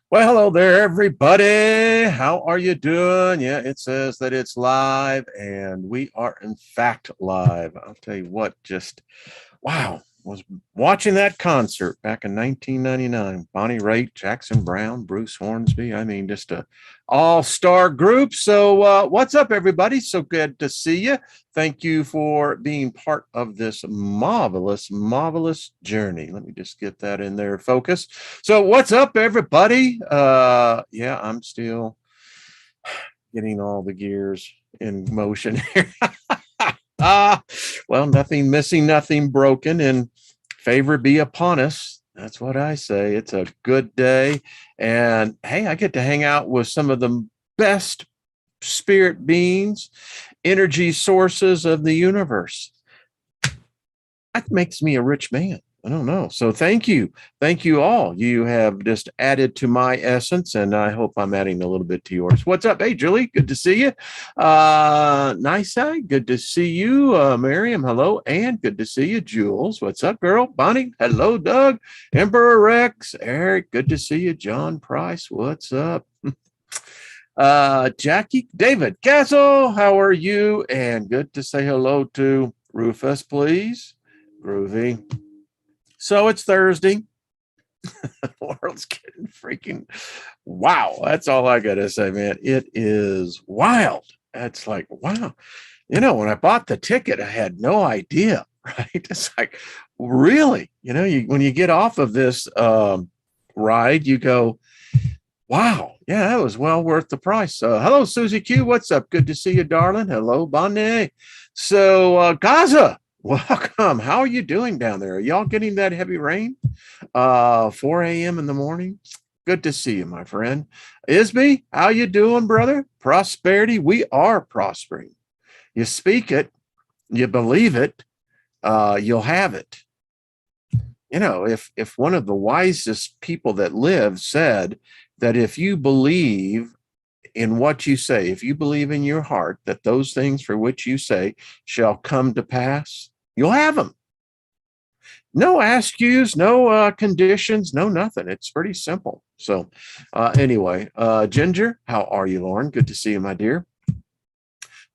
Well, hello there, everybody. How are you doing? Yeah, it says that it's live, and we are in fact live. I'll tell you what, just wow, was watching that concert back in 1999. Bonnie Raitt, Jackson Brown, Bruce Hornsby. I mean, just a all-star group. So what's up, everybody? So good to see you. Thank you for being part of this marvelous, marvelous journey. Let me just get that in there, focus. So what's up, everybody? Yeah, I'm still getting all the gears in motion here. Ah, well, nothing missing, nothing broken, and favor be upon us. That's what I say. It's a good day. And hey, I get to hang out with some of the best spirit beings, energy sources of the universe. That makes me a rich man. I don't know. So thank you. Thank you all. You have just added to my essence, and I hope I'm adding a little bit to yours. What's up? Hey, Julie, good to see you. Nice eye, good to see you. Miriam, hello. And good to see you. Jules, what's up, girl? Bonnie, hello. Doug, Emperor Rex, Eric, good to see you. John Price, what's up? Jackie, David, Castle, how are you? And good to say hello to Rufus, please. Groovy. So it's Thursday. The world's getting freaking wow. That's all I gotta say, man. It is wild. It's like, wow. When I bought the ticket, I had no idea, right? It's like, really? When you get off of this ride, you go, wow, yeah, that was well worth the price. Hello, Susie Q. What's up? Good to see you, darling. Hello, Bonnie. So, Gaza, welcome. How are you doing down there? Are y'all getting that heavy rain? 4 a.m. in the morning. Good to see you, my friend. Isby, how you doing, brother? Prosperity. We are prospering. You speak it, you believe it, you'll have it. If one of the wisest people that lived said that if you believe in what you say, if you believe in your heart that those things for which you say shall come to pass, you'll have them. No askews, no conditions, no nothing. It's pretty simple. So anyway, Ginger, how are you, Lauren? Good to see you, my dear.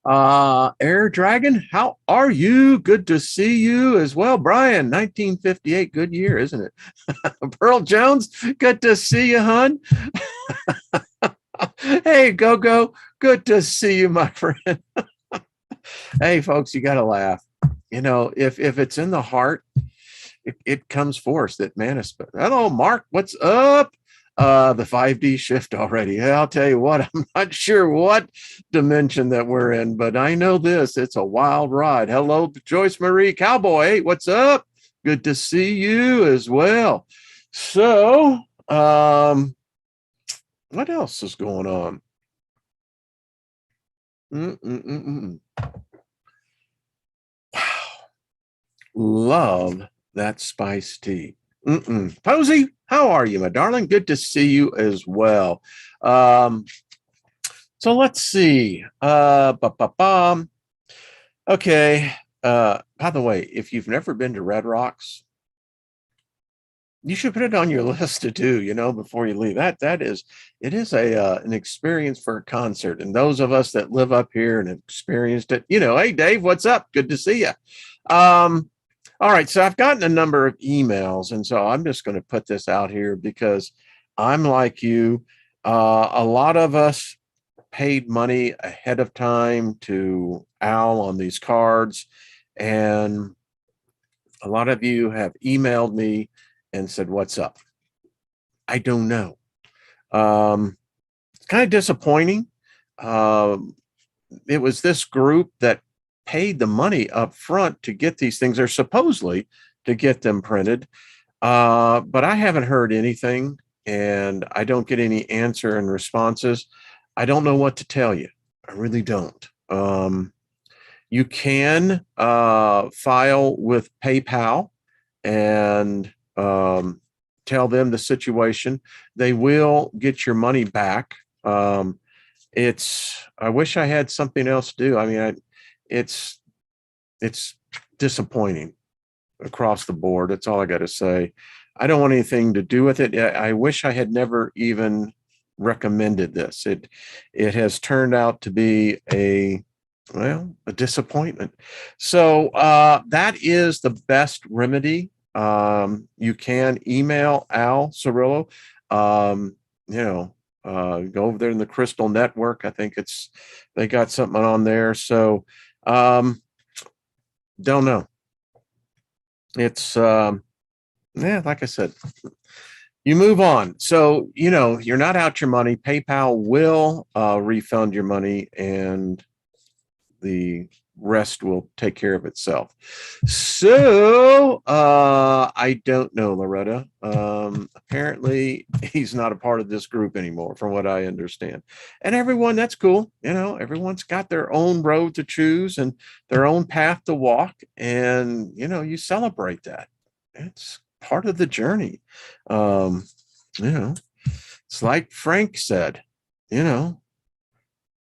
Air Dragon, how are you? Good to see you as well. Brian, 1958, good year, isn't it? Pearl Jones, good to see you, hon. Hey, Go, good to see you, my friend. Hey, folks, you got to laugh. If it's in the heart, it comes forth. That manifests. Hello, Mark, what's up? The 5D shift already. I'll tell you what, I'm not sure what dimension that we're in, but I know this. It's a wild ride. Hello, Joyce Marie Cowboy. Hey, what's up? Good to see you as well. So, what else is going on? Wow. Love that spice tea. Posey, how are you, my darling? Good to see you as well. So let's see. Okay. By the way, if you've never been to Red Rocks, you should put it on your list to do, before you leave. It is an experience for a concert. And those of us that live up here and have experienced it, hey, Dave, what's up? Good to see you. All right, so I've gotten a number of emails, and so I'm just going to put this out here because I'm like you. A lot of us paid money ahead of time to Al on these cards, and a lot of you have emailed me and said, what's up? I don't know. It's kind of disappointing. It was this group that paid the money up front to get these things, or supposedly to get them printed. But I haven't heard anything, and I don't get any answer and responses. I don't know what to tell you. I really don't. You can file with PayPal and tell them the situation. They will get your money back. I wish I had something else to do. I mean, it's disappointing across the board. That's all I got to say. I don't want anything to do with it. I wish I had never even recommended this. It has turned out to be a disappointment. So that is the best remedy. You can email Al Cirillo. Go over there in the Crystal Network. I think they got something on there. So don't know. It's like I said, you move on. So, you're not out your money. PayPal will refund your money, and the rest will take care of itself. So I don't know, Loretta. Apparently he's not a part of this group anymore, from what I understand. And everyone, that's cool. Everyone's got their own road to choose and their own path to walk. And, you celebrate that. It's part of the journey. It's like Frank said,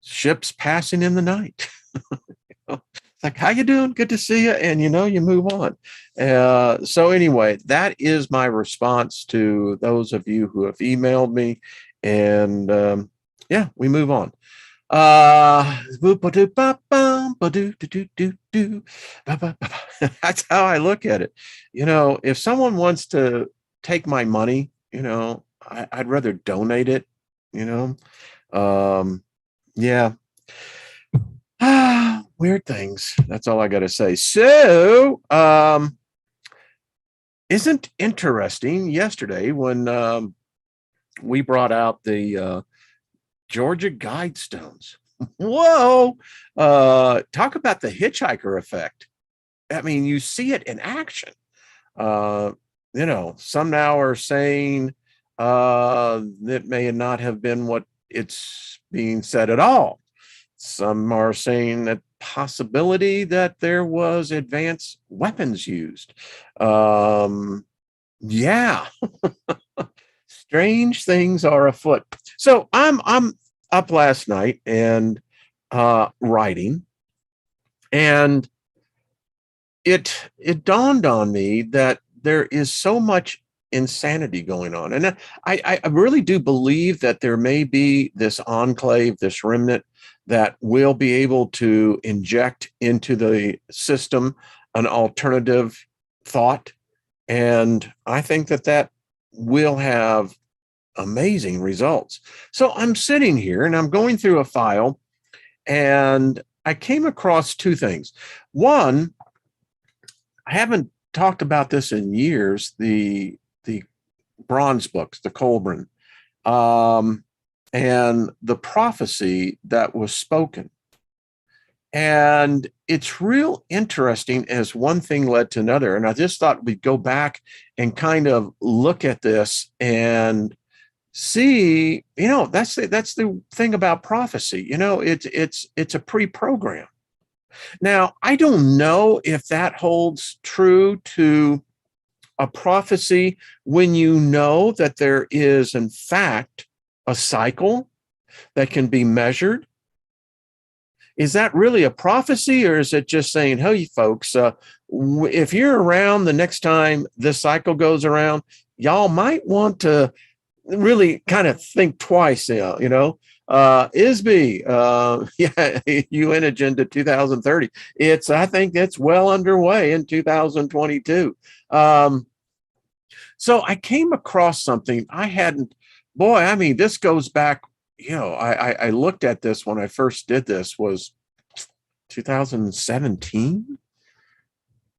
ships passing in the night. It's like, how you doing? Good to see you. And, you move on. So anyway, that is my response to those of you who have emailed me. And we move on. That's how I look at it. If someone wants to take my money, I'd rather donate it, yeah. Weird things. That's all I got to say. So, isn't interesting yesterday when we brought out the Georgia guidestones. Whoa. Talk about the hitchhiker effect. I mean, you see it in action. Some now are saying that may not have been what it's being said at all. Some are saying that possibility that there was advanced weapons used. Strange things are afoot. So I'm up last night and writing, and it dawned on me that there is so much insanity going on. And I really do believe that there may be this enclave, this remnant that will be able to inject into the system an alternative thought. And I think that will have amazing results. So I'm sitting here and I'm going through a file, and I came across two things. One, I haven't talked about this in years, the bronze books, the Colburn, and the prophecy that was spoken. And it's real interesting as one thing led to another. And I just thought we'd go back and kind of look at this and see, that's the thing about prophecy. It's a pre-program. Now, I don't know if that holds true to a prophecy when you know that there is, in fact, a cycle that can be measured. Is that really a prophecy, or is it just saying, hey, folks, if you're around the next time this cycle goes around, y'all might want to really kind of think twice, ISB, UN Agenda 2030. I think it's well underway in 2022. So I came across something I hadn't, this goes back, I looked at this when I first did this, was 2017.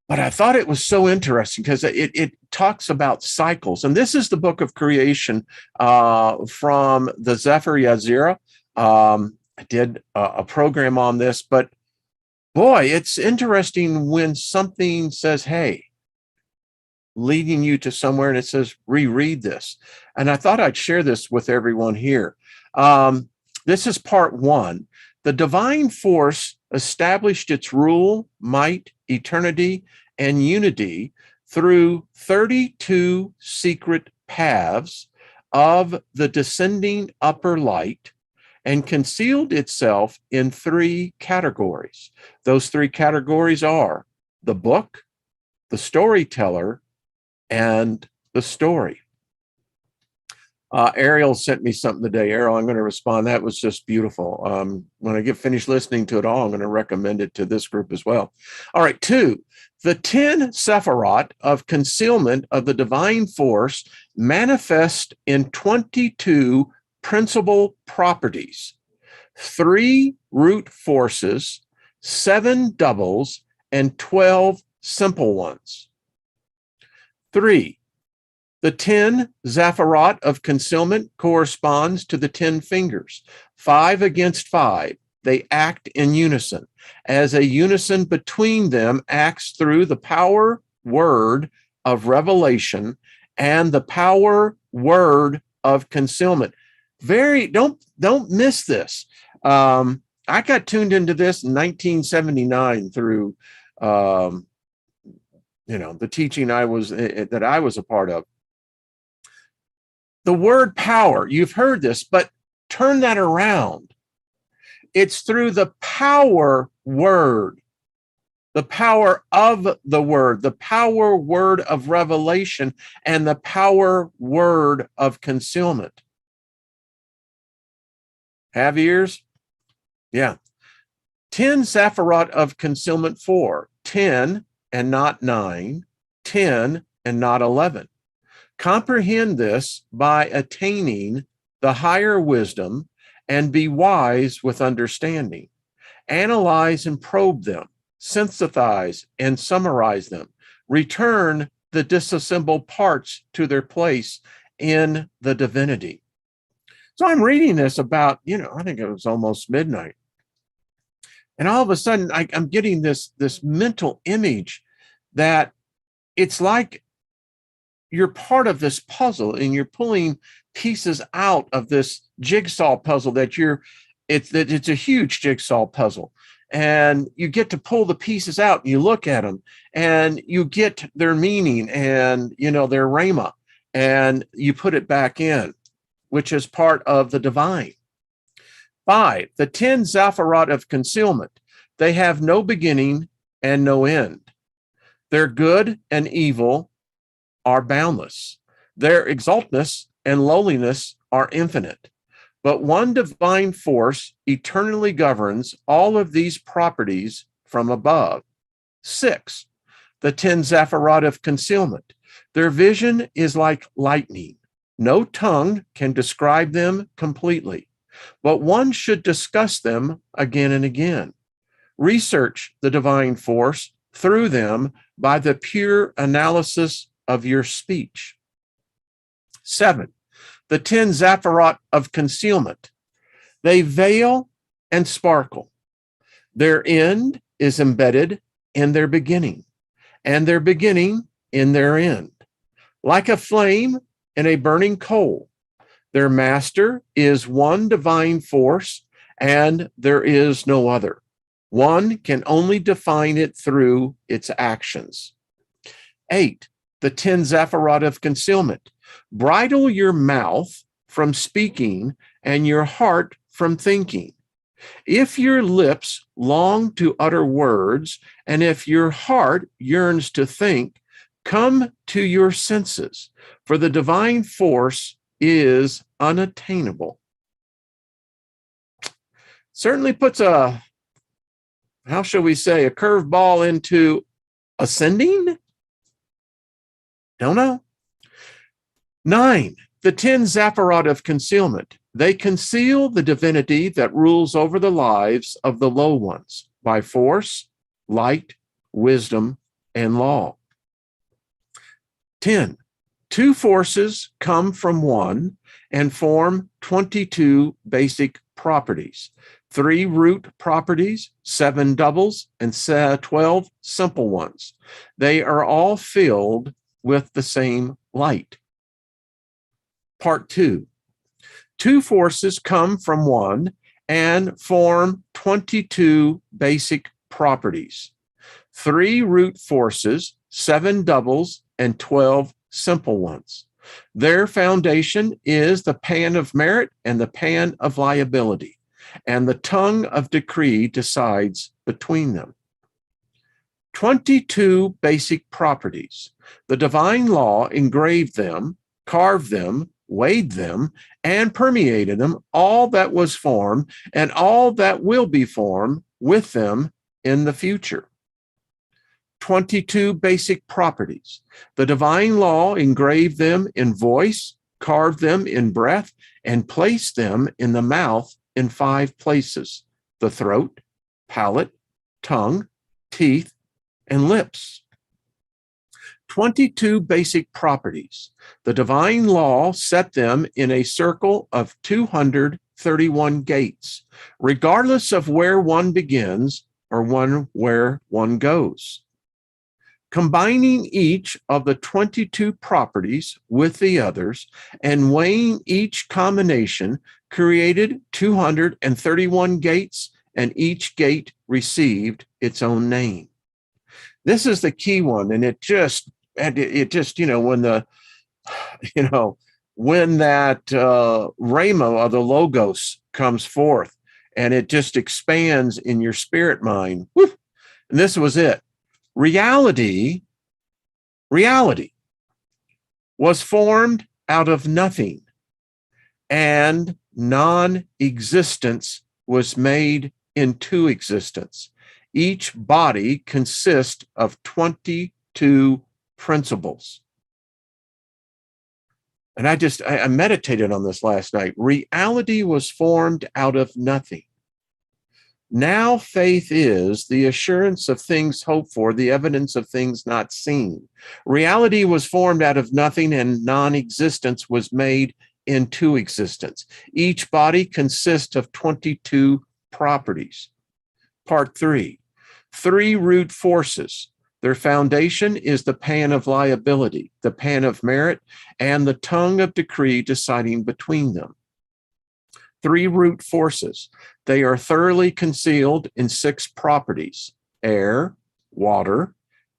But I thought it was so interesting because it talks about cycles. And this is the book of creation from the Sepher Yetzirah. I did a program on this, but boy, it's interesting when something says, hey, leading you to somewhere, and it says, reread this. And I thought I'd share this with everyone here. This is part one. The divine force established its rule, might, eternity, and unity through 32 secret paths of the descending upper light, and concealed itself in 3 categories. Those 3 categories are the book, the storyteller, and the story. Ariel sent me something today. Ariel, I'm going to respond. That was just beautiful. When I get finished listening to it all, I'm going to recommend it to this group as well. All right, 2. The 10 Sephirot of concealment of the divine force manifest in 22 principal properties, 3 root forces, 7 doubles, and 12 simple ones. 3. The 10 Sephirot of concealment corresponds to the 10 fingers, 5 against 5. They act in unison, as a unison between them acts through the power word of revelation and the power word of concealment. Don't miss this. I got tuned into this in 1979 through the teaching that I was a part of. The word power, you've heard this, but turn that around. It's through the power word, the power of the word, the power word of revelation, and the power word of concealment. Have ears? Yeah. 10 Sephirot of concealment 4, 10 and not 9, 10 and not 11. Comprehend this by attaining the higher wisdom and be wise with understanding. Analyze and probe them, synthesize and summarize them. Return the disassembled parts to their place in the divinity. So I'm reading this about, I think it was almost midnight. And all of a sudden, I'm getting this mental image that it's like you're part of this puzzle and you're pulling pieces out of this jigsaw puzzle it's a huge jigsaw puzzle. And you get to pull the pieces out and you look at them and you get their meaning and, their rhema, and you put it back in, which is part of the divine. 5, the 10 Sephirot of concealment. They have no beginning and no end. Their good and evil are boundless. Their exaltness and lowliness are infinite. But one divine force eternally governs all of these properties from above. 6, the 10 Sephirot of concealment. Their vision is like lightning. No tongue can describe them completely, but one should discuss them again and again. Research the divine force through them by the pure analysis of your speech. 7, the 10 Sephirot of concealment. They veil and sparkle. Their end is embedded in their beginning, and their beginning in their end. Like a flame in a burning coal, their master is one divine force, and there is no other. One can only define it through its actions. 8, the 10 Sephirot of concealment. Bridle your mouth from speaking and your heart from thinking. If your lips long to utter words, and if your heart yearns to think, come to your senses, for the divine force is unattainable. Certainly puts a curveball into ascending? Don't know. 9, the 10 Sephirot of concealment. They conceal the divinity that rules over the lives of the low ones by force, light, wisdom, and law. 10, 2 forces come from one and form 22 basic properties, 3 root properties, 7 doubles, and 12 simple ones. They are all filled with the same light. Part 2. 2 forces come from one and form 22 basic properties, 3 root forces, 7 doubles, and 12 simple ones. Their foundation is the pan of merit and the pan of liability, and the tongue of decree decides between them. 22 basic properties. The divine law engraved them, carved them, weighed them, and permeated them, all that was formed and all that will be formed with them in the future. 22 basic properties. The divine law engraved them in voice, carved them in breath, and placed them in the mouth in 5 places: the throat, palate, tongue, teeth, and lips. 22 basic properties. The divine law set them in a circle of 231 gates, regardless of where one begins or where one goes. Combining each of the 22 properties with the others and weighing each combination created 231 gates, and each gate received its own name. This is the key one, and it just when that rhema of the logos comes forth, and it just expands in your spirit mind. Whew, and this was it. Reality was formed out of nothing, and non-existence was made into existence. Each body consists of 22 principles. And I meditated on this last night. Reality was formed out of nothing. Now faith is the assurance of things hoped for, the evidence of things not seen. Reality was formed out of nothing, and non-existence was made into existence. Each body consists of 22 properties. Part 3, 3 root forces. Their foundation is the pan of liability, the pan of merit, and the tongue of decree deciding between them. 3 root forces. They are thoroughly concealed in 6 properties. Air, water,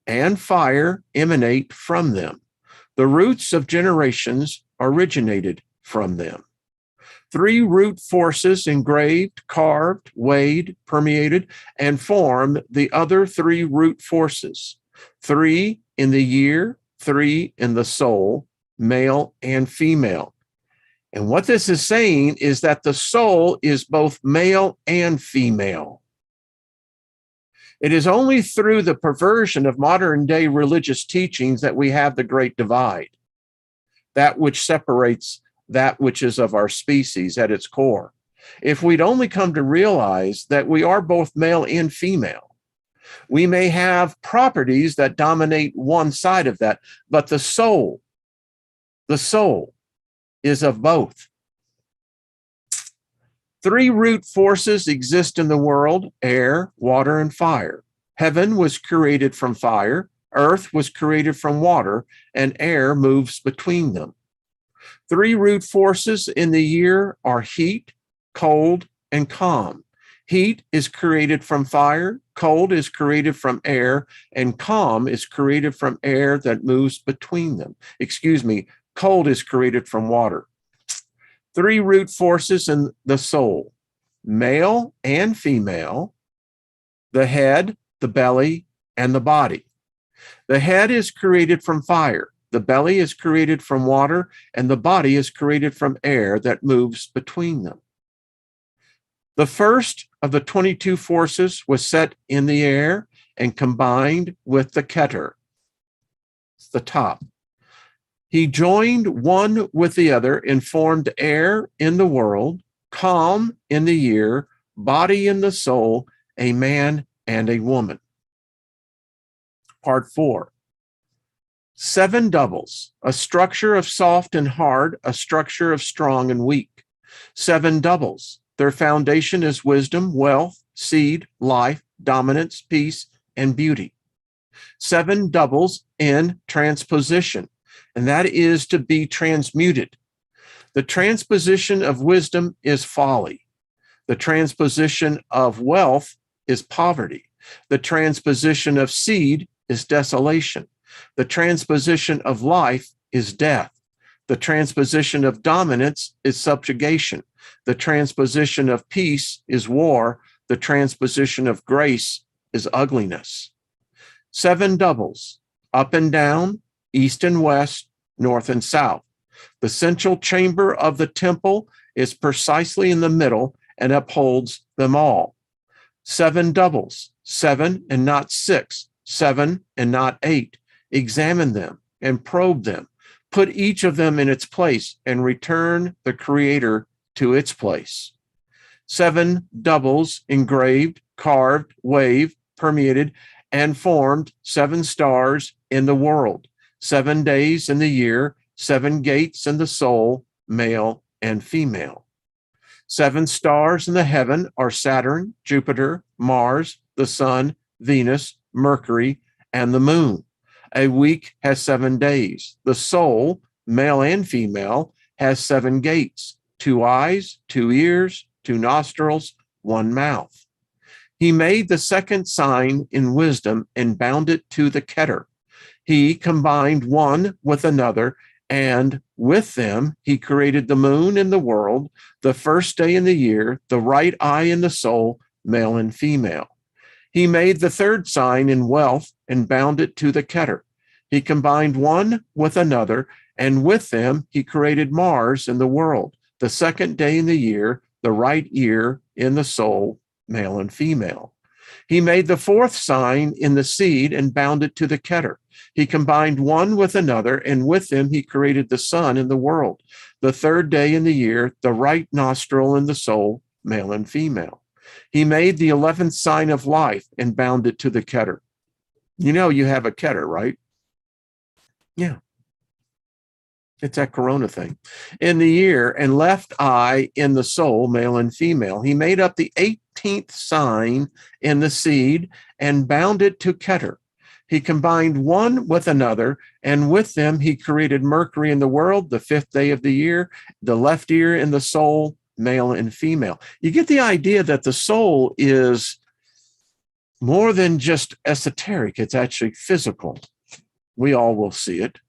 and fire emanate from them. The roots of generations originated from them. 3 root forces engraved, carved, weighed, permeated, and form the other 3 root forces. 3 in the year, 3 in the soul, male and female. And what this is saying is that the soul is both male and female. It is only through the perversion of modern day religious teachings that we have the great divide, that which separates that which is of our species at its core. If we'd only come to realize that we are both male and female, we may have properties that dominate one side of that, but the soul is of both. 3 root forces exist in the world: air, water, and fire. Heaven was created from fire, earth was created from water, and air moves between them. 3 root forces in the year are heat, cold, and calm. Heat is created from fire, cold is created from air, and calm is created from air that moves between them. Cold is created from water. 3 root forces in the soul: male and female, the head, the belly, and the body. The head is created from fire, the belly is created from water, and the body is created from air that moves between them. The first of the 22 forces was set in the air and combined with the Keter, the top. He joined one with the other and formed air in the world, calm in the year, body in the soul, a man and a woman. Part 4. 7 doubles, a structure of soft and hard, a structure of strong and weak. 7 doubles. Their foundation is wisdom, wealth, seed, life, dominance, peace, and beauty. 7 doubles in transposition, and that is to be transmuted. The transposition of wisdom is folly. The transposition of wealth is poverty. The transposition of seed is desolation. The transposition of life is death. The transposition of dominance is subjugation. The transposition of peace is war. The transposition of grace is ugliness. 7 doubles, up and down, east and west, north and south. The central chamber of the temple is precisely in the middle and upholds them all. 7 doubles, 7 and not 6, 7 and not 8. Examine them and probe them. Put each of them in its place and return the Creator to its place. 7 doubles, engraved, carved, waved, permeated, and formed 7 stars in the world, 7 days in the year, 7 gates in the soul, male and female. 7 stars in the heaven are Saturn, Jupiter, Mars, the Sun, Venus, Mercury, and the Moon. A week has 7 days. The soul, male and female, has 7 gates, 2 eyes, 2 ears, 2 nostrils, 1 mouth. He made the second sign in wisdom and bound it to the Keter. He combined one with another, and with them he created the moon in the world, the first day in the year, the right eye in the soul, male and female. He made the third sign in wealth and bound it to the Keter. He combined one with another, and with them he created Mars in the world, the second day in the year, the right ear in the soul, male and female. He made the fourth sign in the seed and bound it to the Keter. He combined one with another, and with them he created the sun in the world, the third day in the year, the right nostril in the soul, male and female. He made the 11th sign of life and bound it to the Keter. You know you have a Keter, right? Yeah. It's that corona thing. In the year, and left eye in the soul, male and female. He made up the 18th sign in the seed and bound it to Keter. He combined one with another, and with them he created Mercury in the world, the 5th day of the year, the left ear in the soul, male and female. You get the idea that the soul is more than just esoteric. It's actually physical. We all will see it.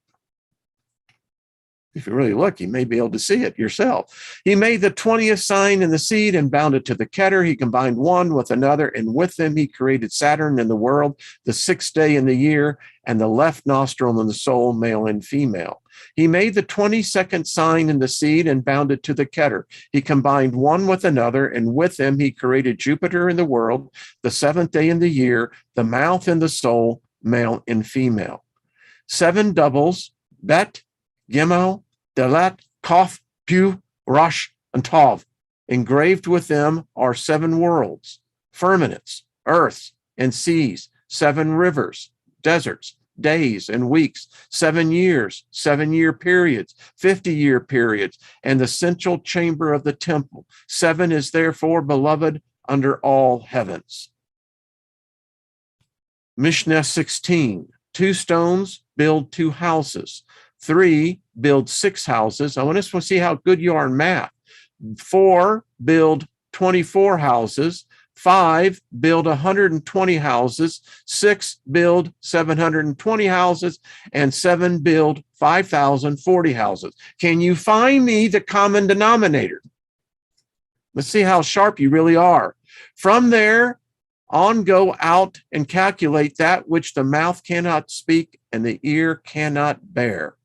If you really look, you may be able to see it yourself. He made the 20th sign in the seed and bound it to the Keter. He combined one with another, and with them he created Saturn in the world, the 6th day in the year, and the left nostril in the soul, male and female. He made the 22nd sign in the seed and bound it to the Keter. He combined one with another, and with them he created Jupiter in the world, the 7th day in the year, the mouth in the soul, male and female. 7 doubles, Bet, Gimel, Dalet, Kof, Pu, Rosh, and Tov. Engraved with them are 7 worlds, firmaments, earths, and seas, 7 rivers, deserts, days and weeks, 7 years, 7-year periods, 50-year periods, and the central chamber of the temple. 7 is therefore beloved under all heavens. Mishnah 16. 2 stones build 2 houses. 3 build 6 houses. I want us to see how good you are in math. 4 build 24 houses. 5 build 120 houses. 6 build 720 houses. And 7 build 5,040 houses. Can you find me the common denominator? Let's see how sharp you really are. From there on, go out and calculate that which the mouth cannot speak and the ear cannot bear.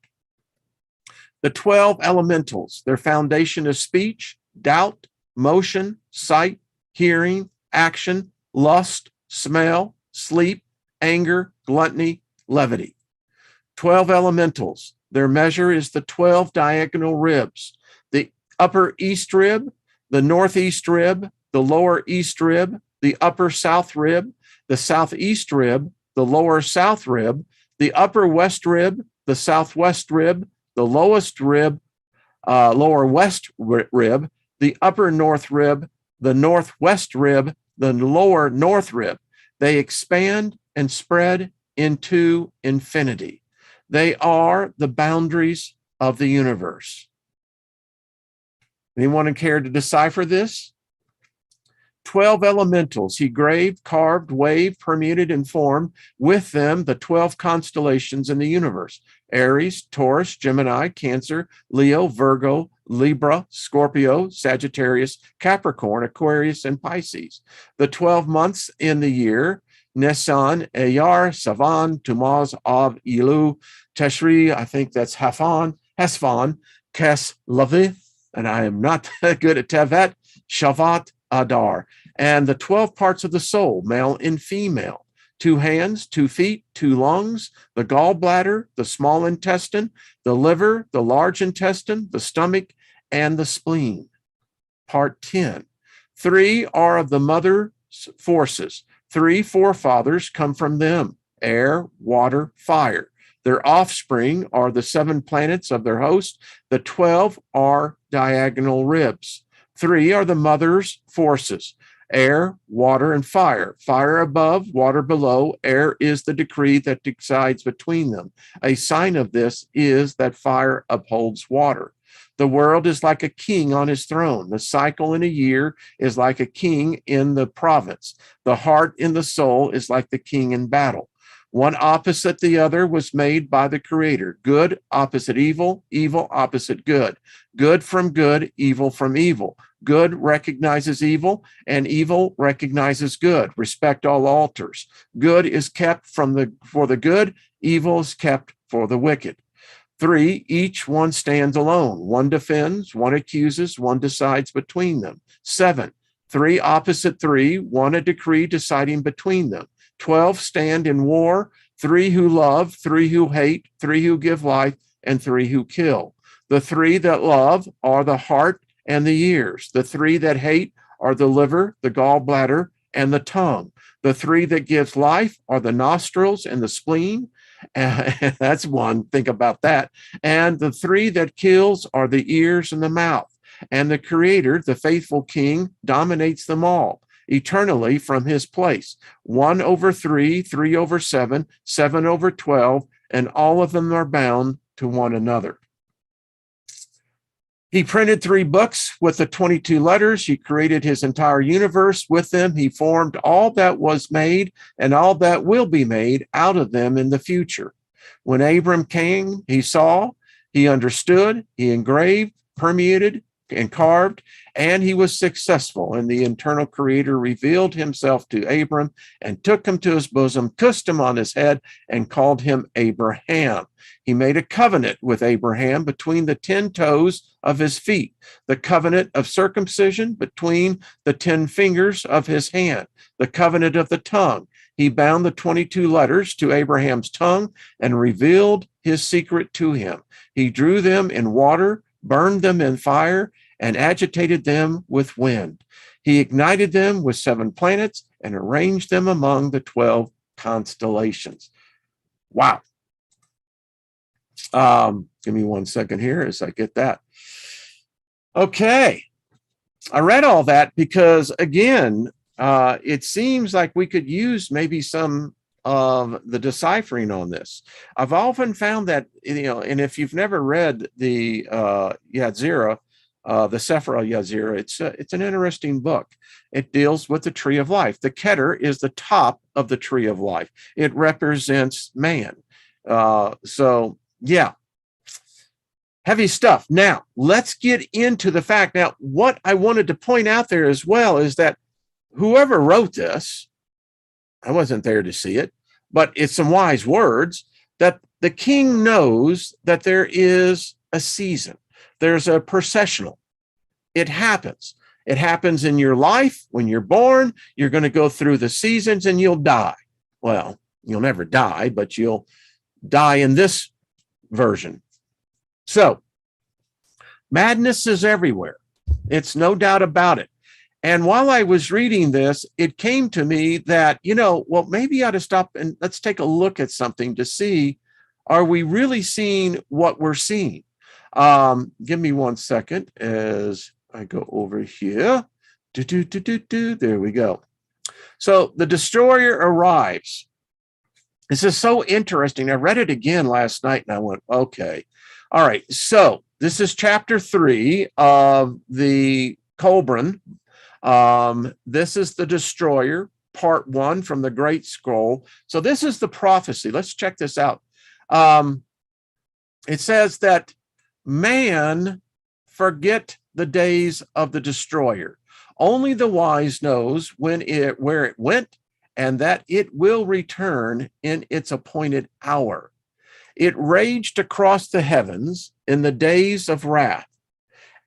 The 12 elementals, their foundation is speech, doubt, motion, sight, hearing, action, lust, smell, sleep, anger, gluttony, levity. 12 elementals, their measure is the 12 diagonal ribs, the upper east rib, the northeast rib, the lower east rib, the upper south rib, the southeast rib, the lower south rib, the upper west rib, the southwest rib, the lowest rib, lower west rib, the upper north rib, the northwest rib, the lower north rib. They expand and spread into infinity. They are the boundaries of the universe. Anyone care to decipher this? 12 elementals he graved, carved, waved, permuted, and formed, with them the 12 constellations in the universe: Aries, Taurus, Gemini, Cancer, Leo, Virgo, Libra, Scorpio, Sagittarius, Capricorn, Aquarius, and Pisces. The 12 months in the year, Nisan, Iyar, Savan, Tumaz, Av, Elu, Teshri, I think that's Hafan, Hesvan, Kes, Lavi, and I am not good at Tevet, Shavat, Adar, and the 12 parts of the soul, male and female, 2 hands, 2 feet, 2 lungs, the gallbladder, the small intestine, the liver, the large intestine, the stomach, and the spleen. Part 10. 3 are of the mother's forces. 3 forefathers come from them: air, water, fire. Their offspring are the 7 planets of their host. The 12 are diagonal ribs. 3 are the mother's forces: air, water, and fire. Fire above, water below. Air is the decree that decides between them. A sign of this is that fire upholds water. The world is like a king on his throne. The cycle in a year is like a king in the province. The heart in the soul is like the king in battle. One opposite the other was made by the Creator. Good opposite evil, evil opposite good. Good from good, evil from evil. Good recognizes evil, and evil recognizes good. Respect all altars. Good is kept for the good, evil is kept for the wicked. 3, each one stands alone. One defends, one accuses, one decides between them. 7, 3 opposite 3, one a decree deciding between them. 12 stand in war, 3 who love, 3 who hate, 3 who give life, and 3 who kill. The 3 that love are the heart and the ears. The 3 that hate are the liver, the gallbladder, and the tongue. The 3 that gives life are the nostrils and the spleen. That's one. Think about that. And the 3 that kills are the ears and the mouth. And the Creator, the faithful King, dominates them all eternally from his place. 1 over 3, 3 over 7, 7 over 12, and all of them are bound to one another. He printed 3 books with the 22 letters. He created his entire universe with them. He formed all that was made and all that will be made out of them in the future. When Abram came, he saw, he understood, he engraved, permeated, and carved, and he was successful. And the eternal Creator revealed himself to Abram and took him to his bosom, kissed him on his head, and called him Abraham. He made a covenant with Abraham between the 10 toes of his feet, the covenant of circumcision between the 10 fingers of his hand, the covenant of the tongue. He bound the 22 letters to Abraham's tongue and revealed his secret to him. He drew them in water, burned them in fire, and agitated them with wind. He ignited them with 7 planets and arranged them among the 12 constellations. Wow. Give me 1 second here as I get that. Okay. I read all that because, again, it seems like we could use maybe some of the deciphering on this. I've often found that, and if you've never read the Yetzirah, the Sepher Yetzirah, it's an interesting book. It deals with the tree of life. The Keter is the top of the tree of life. It represents man. So, yeah. Heavy stuff. Now, let's get into the fact. Now, what I wanted to point out there as well is that whoever wrote this, I wasn't there to see it, but it's some wise words, that the king knows that there is a season. There's a processional. It happens. It happens in your life. When you're born, you're going to go through the seasons and you'll die. Well, you'll never die, but you'll die in this version. So, madness is everywhere. It's no doubt about it. And while I was reading this, it came to me that, well, maybe I ought to stop and let's take a look at something to see, are we really seeing what we're seeing? Give me 1 second as I go over here. There we go. So the destroyer arrives. This is so interesting. I read it again last night and I went, okay. All right. So this is chapter 3 of the Kolbrin. This is the destroyer, part 1 from the Great Scroll. So this is the prophecy. Let's check this out. It says that man forget the days of the destroyer. Only the wise knows where it went and that it will return in its appointed hour. It raged across the heavens in the days of wrath,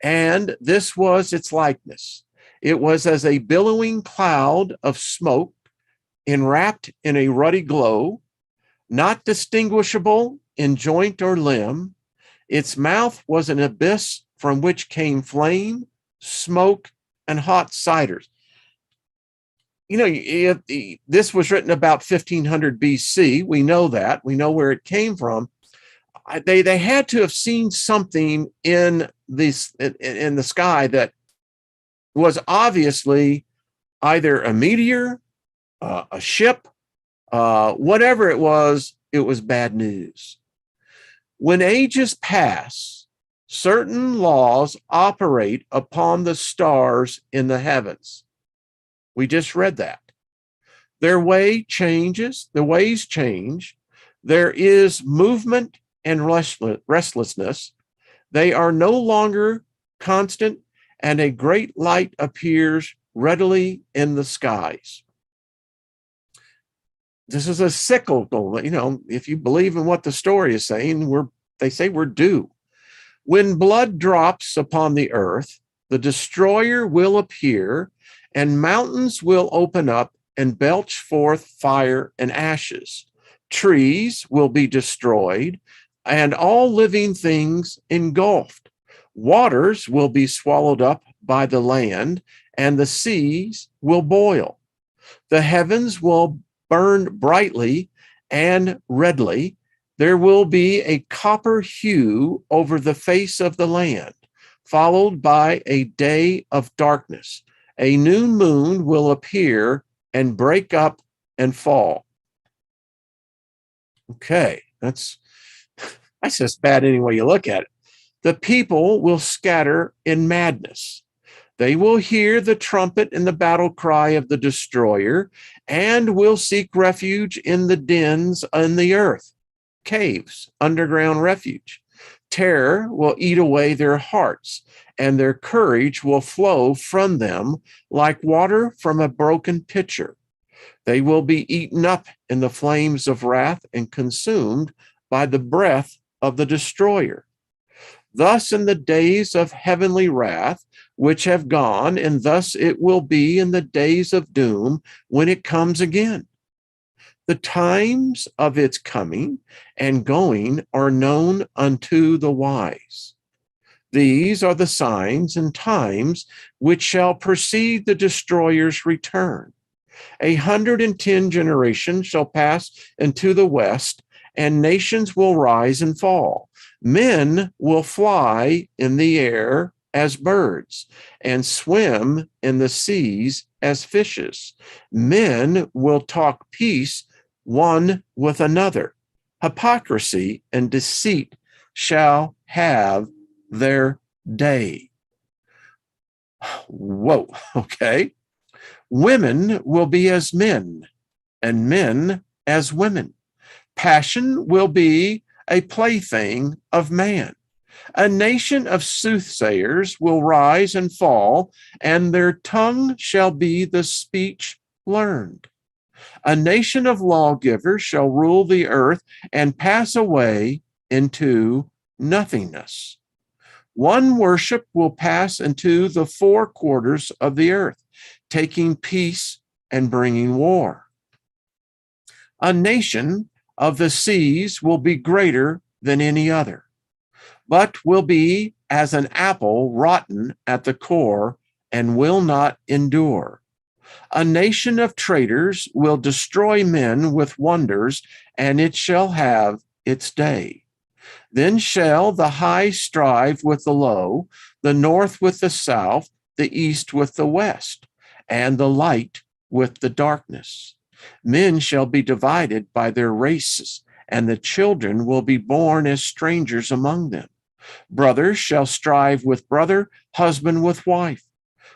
and this was its likeness. It was as a billowing cloud of smoke, enwrapped in a ruddy glow, not distinguishable in joint or limb. Its mouth was an abyss from which came flame, smoke, and hot ciders. You know, this was written about 1500 BC. We know that. We know where it came from. They had to have seen something in the sky that was obviously either a meteor, a ship, whatever it was bad news. When ages pass, certain laws operate upon the stars in the heavens. We just read that. Their way changes, the ways change. There is movement and restlessness. They are no longer constant, and a great light appears readily in the skies. This is a cyclical, you know, if you believe in what the story is saying, they say we're due. When blood drops upon the earth, the destroyer will appear, and mountains will open up and belch forth fire and ashes. Trees will be destroyed, and all living things engulfed. Waters will be swallowed up by the land, and the seas will boil. The heavens will burn brightly and redly. There will be a copper hue over the face of the land, followed by a day of darkness. A new moon will appear and break up and fall. Okay, that's just bad any way you look at it. The people will scatter in madness. They will hear the trumpet and the battle cry of the destroyer, and will seek refuge in the dens in the earth, caves, underground refuge. Terror will eat away their hearts, and their courage will flow from them like water from a broken pitcher. They will be eaten up in the flames of wrath and consumed by the breath of the destroyer. Thus in the days of heavenly wrath, which have gone, and thus it will be in the days of doom when it comes again. The times of its coming and going are known unto the wise. These are the signs and times which shall precede the destroyer's return. 110 generations shall pass into the west, and nations will rise and fall. Men will fly in the air as birds, and swim in the seas as fishes. Men will talk peace one with another. Hypocrisy and deceit shall have their day. Whoa, okay. Women will be as men, and men as women. Passion will be a plaything of man. A nation of soothsayers will rise and fall, and their tongue shall be the speech learned. A nation of lawgivers shall rule the earth and pass away into nothingness. One worship will pass into the four quarters of the earth, taking peace and bringing war. A nation of the seas will be greater than any other, but will be as an apple rotten at the core and will not endure. A nation of traitors will destroy men with wonders, and it shall have its day. Then shall the high strive with the low, the north with the south, the east with the west, and the light with the darkness. Men shall be divided by their races, and the children will be born as strangers among them. Brothers shall strive with brother, husband with wife.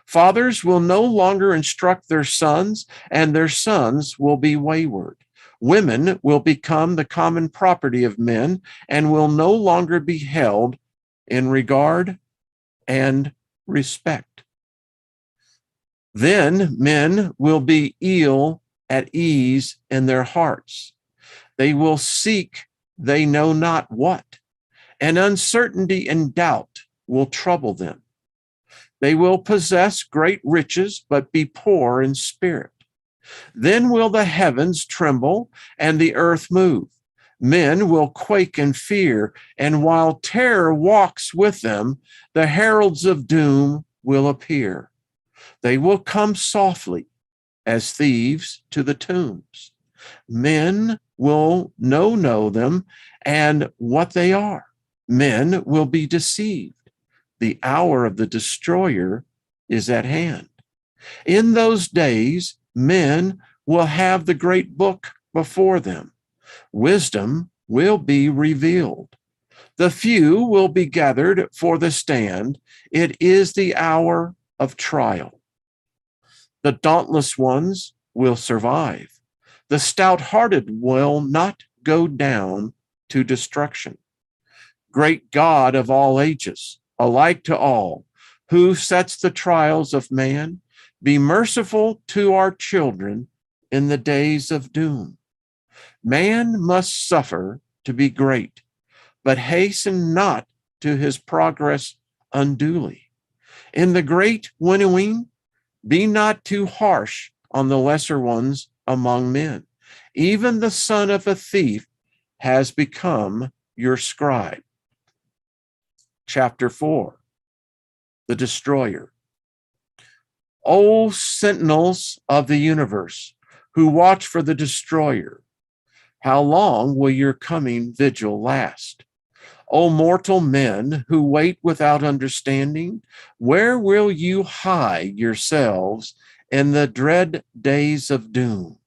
Fathers will no longer instruct their sons, and their sons will be wayward. Women will become the common property of men, and will no longer be held in regard and respect. Then men will be ill at ease in their hearts. They will seek they know not what, and uncertainty and doubt will trouble them. They will possess great riches, but be poor in spirit. Then will the heavens tremble and the earth move. Men will quake in fear, and while terror walks with them, the heralds of doom will appear. They will come softly as thieves to the tombs. Men will know them and what they are. Men will be deceived. The hour of the destroyer is at hand. In those days, men will have the great book before them. Wisdom will be revealed. The few will be gathered for the stand. It is the hour of trial. The dauntless ones will survive. The stout-hearted will not go down to destruction. Great God of all ages, alike to all, who sets the trials of man, be merciful to our children in the days of doom. Man must suffer to be great, but hasten not to his progress unduly. In the great winnowing, be not too harsh on the lesser ones among men. Even the son of a thief has become your scribe. Chapter 4, the destroyer. O sentinels of the universe, who watch for the destroyer, how long will your coming vigil last? O mortal men who wait without understanding, where will you hide yourselves in the dread days of doom,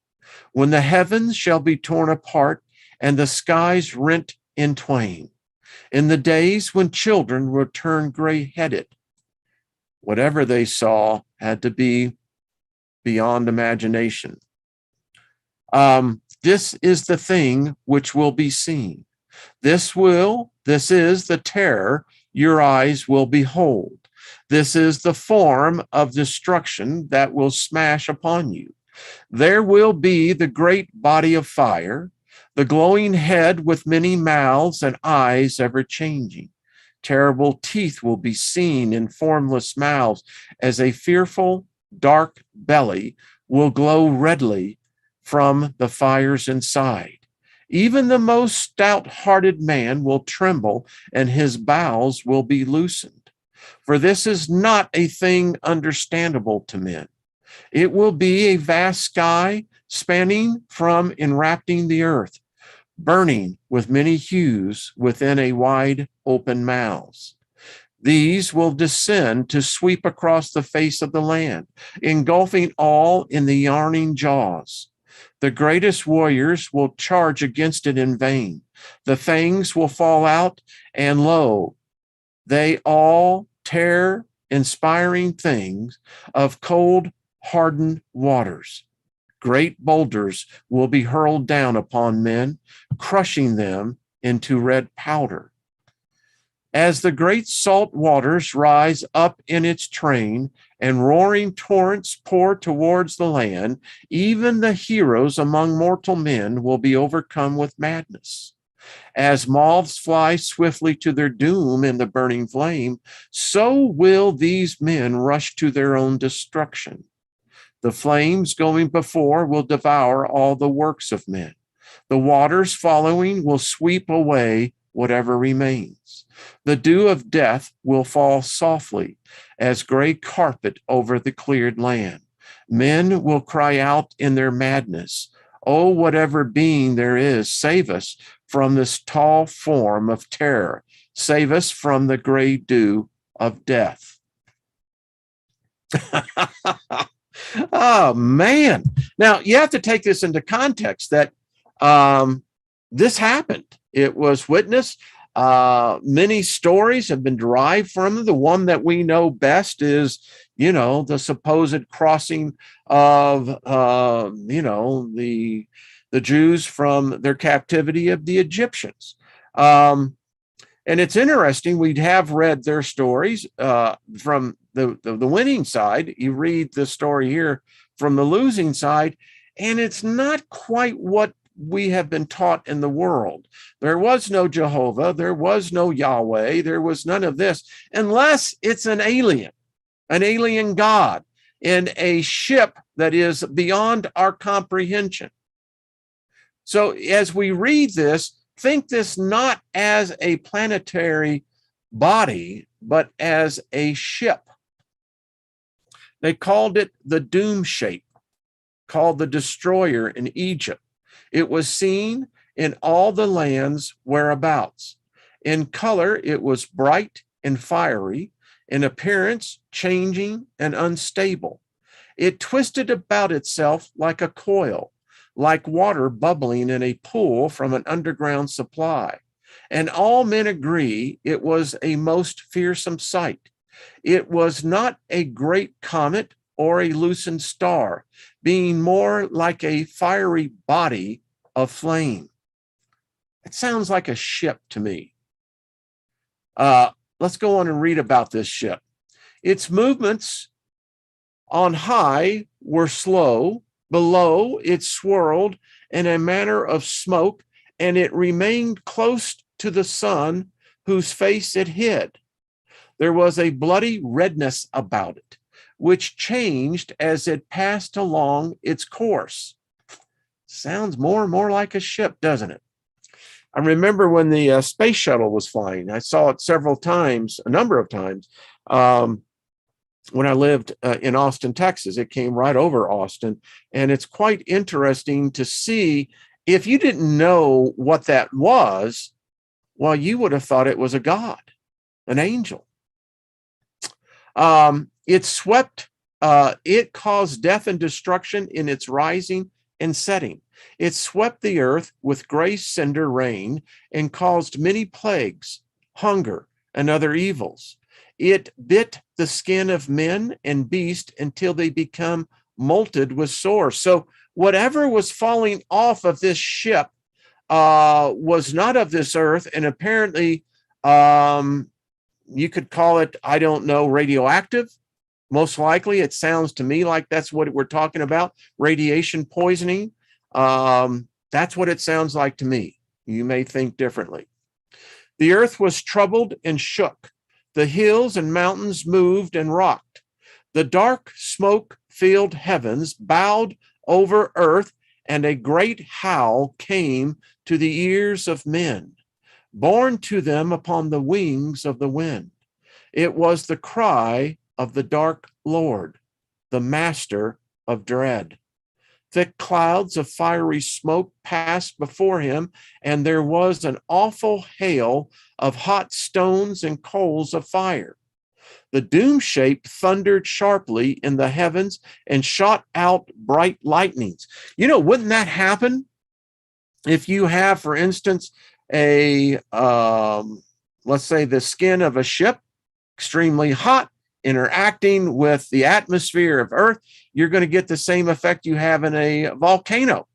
when the heavens shall be torn apart and the skies rent in twain, in the days when children will turn gray-headed? Whatever they saw had to be beyond imagination. This is the thing which will be seen. This is the terror your eyes will behold. This is the form of destruction that will smash upon you. There will be the great body of fire, the glowing head with many mouths and eyes ever changing. Terrible teeth will be seen in formless mouths as a fearful, dark belly will glow redly from the fires inside. Even the most stout-hearted man will tremble, and his bowels will be loosened. For this is not a thing understandable to men. It will be a vast sky spanning from enwrapping the earth, burning with many hues within a wide open mouths. These will descend to sweep across the face of the land, engulfing all in the yarning jaws. The greatest warriors will charge against it in vain. The fangs will fall out, and lo, they all terror-inspiring things of cold, hardened waters. Great boulders will be hurled down upon men, crushing them into red powder. As the great salt waters rise up in its train and roaring torrents pour towards the land, even the heroes among mortal men will be overcome with madness. As moths fly swiftly to their doom in the burning flame, so will these men rush to their own destruction. The flames going before will devour all the works of men. The waters following will sweep away whatever remains. The dew of death will fall softly as gray carpet over the cleared land. Men will cry out in their madness, "Oh, whatever being there is, save us from this tall form of terror. Save us from the gray dew of death." Oh, man. Now, you have to take this into context that this happened. It was witnessed. Many stories have been derived from it. The one that we know best is, the supposed crossing of, the Jews from their captivity of the Egyptians. And it's interesting. We have read their stories from the winning side. You read the story here from the losing side, And it's not quite what we have been taught in the world. There was no Jehovah, there was no Yahweh, there was none of this, unless it's an alien God in a ship that is beyond our comprehension. So as we read this, think this not as a planetary body, but as a ship. They called it the doom shape, called the destroyer in Egypt. It was seen in all the lands whereabouts. In color, it was bright and fiery, in appearance, changing and unstable. It twisted about itself like a coil, like water bubbling in a pool from an underground supply. And all men agree it was a most fearsome sight. It was not a great comet or a loosened star, being more like a fiery body of flame. It sounds like a ship to me. Let's go on and read about this ship. Its movements on high were slow, below it swirled in a manner of smoke, and it remained close to the sun, whose face it hid. There was a bloody redness about it, which changed as it passed along its course. Sounds more and more like a ship, doesn't it? I remember when the space shuttle was flying. I saw it several times, a number of times, when I lived in Austin, Texas. It came right over Austin, and it's quite interesting to see. If you didn't know what that was, well, you would have thought it was a god, an angel. It swept, it caused death and destruction in its rising and setting. It swept the earth with gray cinder rain and caused many plagues, hunger, and other evils. It bit the skin of men and beasts until they become molted with sores. So whatever was falling off of this ship was not of this earth, and apparently you could call it, I don't know, radioactive. Most likely, it sounds to me like that's what we're talking about, radiation poisoning. That's what it sounds like to me. You may think differently. The earth was troubled and shook. The hills and mountains moved and rocked. The dark smoke-filled heavens bowed over earth, and a great howl came to the ears of men, borne to them upon the wings of the wind. It was the cry of the dark Lord, the master of dread. Thick clouds of fiery smoke passed before him, and there was an awful hail of hot stones and coals of fire. The doom shape thundered sharply in the heavens and shot out bright lightnings. You know, wouldn't that happen if you have, for instance, let's say the skin of a ship, extremely hot, interacting with the atmosphere of Earth? You're going to get the same effect you have in a volcano.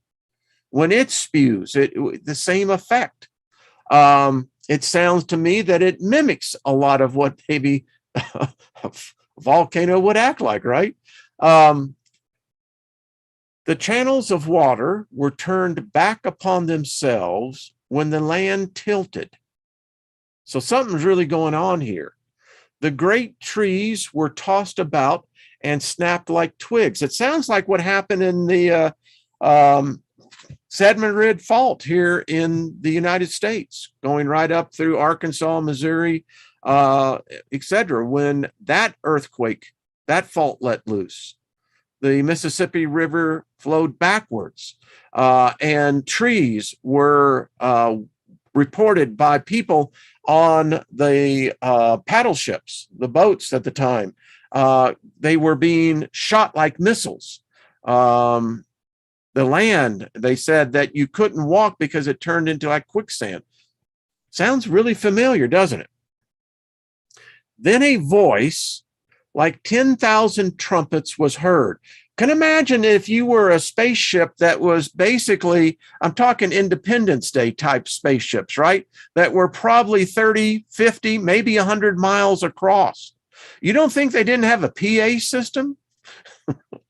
When it spews, the same effect. It sounds to me that it mimics a lot of what maybe a volcano would act like, right? The channels of water were turned back upon themselves when the land tilted. So something's really going on here. The great trees were tossed about and snapped like twigs. It sounds like what happened in the Sedgman Fault here in the United States, going right up through Arkansas, Missouri, etc. When that earthquake, that fault let loose, the Mississippi River flowed backwards, and trees were reported by people on the paddle ships, the boats at the time. They were being shot like missiles. The land, they said that you couldn't walk because it turned into like quicksand. Sounds really familiar, doesn't it? Then a voice like 10,000 trumpets was heard. Can imagine if you were a spaceship that was basically, I'm talking Independence Day type spaceships, right? That were probably 30, 50, maybe 100 miles across. You don't think they didn't have a PA system?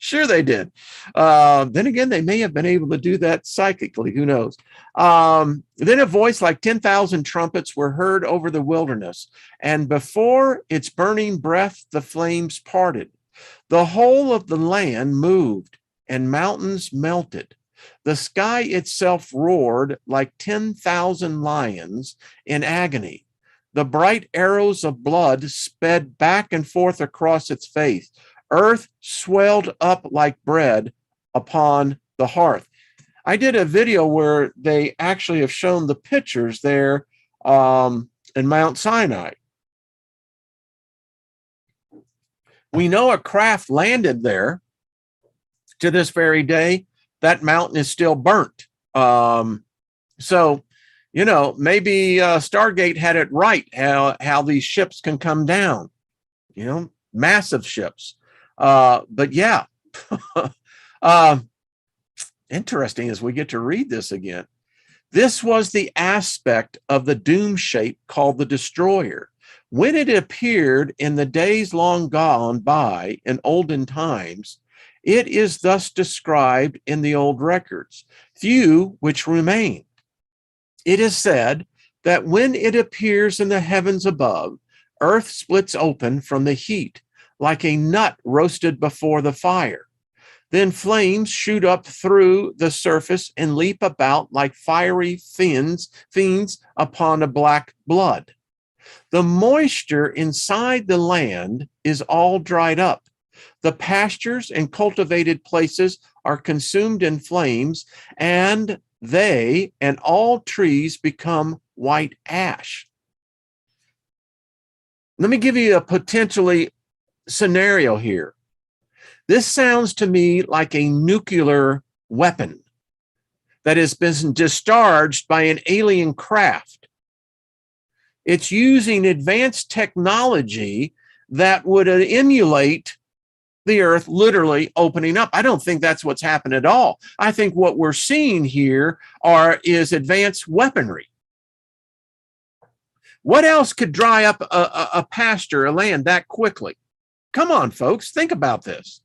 Sure they did. Then again, they may have been able to do that psychically. Who knows? Then a voice like 10,000 trumpets were heard over the wilderness, and before its burning breath, the flames parted. The whole of the land moved, and mountains melted. The sky itself roared like 10,000 lions in agony. The bright arrows of blood sped back and forth across its face. Earth swelled up like bread upon the hearth. I did a video where they actually have shown the pictures there in Mount Sinai. We know a craft landed there. To this very day, that mountain is still burnt. So, you know, maybe Stargate had it right, how these ships can come down, you know, massive ships. But yeah, interesting as we get to read this again. This was the aspect of the doom shape called the destroyer. When it appeared in the days long gone by in olden times, it is thus described in the old records, few which remain. It is said that when it appears in the heavens above, earth splits open from the heat, like a nut roasted before the fire. Then flames shoot up through the surface and leap about like fiery fiends upon a black blood. The moisture inside the land is all dried up. The pastures and cultivated places are consumed in flames, and they and all trees become white ash. Let me give you a potentially scenario here. This sounds to me like a nuclear weapon that has been discharged by an alien craft. It's using advanced technology that would emulate the earth literally opening up. I don't think that's what's happened at all. I think what we're seeing here is advanced weaponry. What else could dry up a pasture, a land that quickly? Come on, folks, think about this.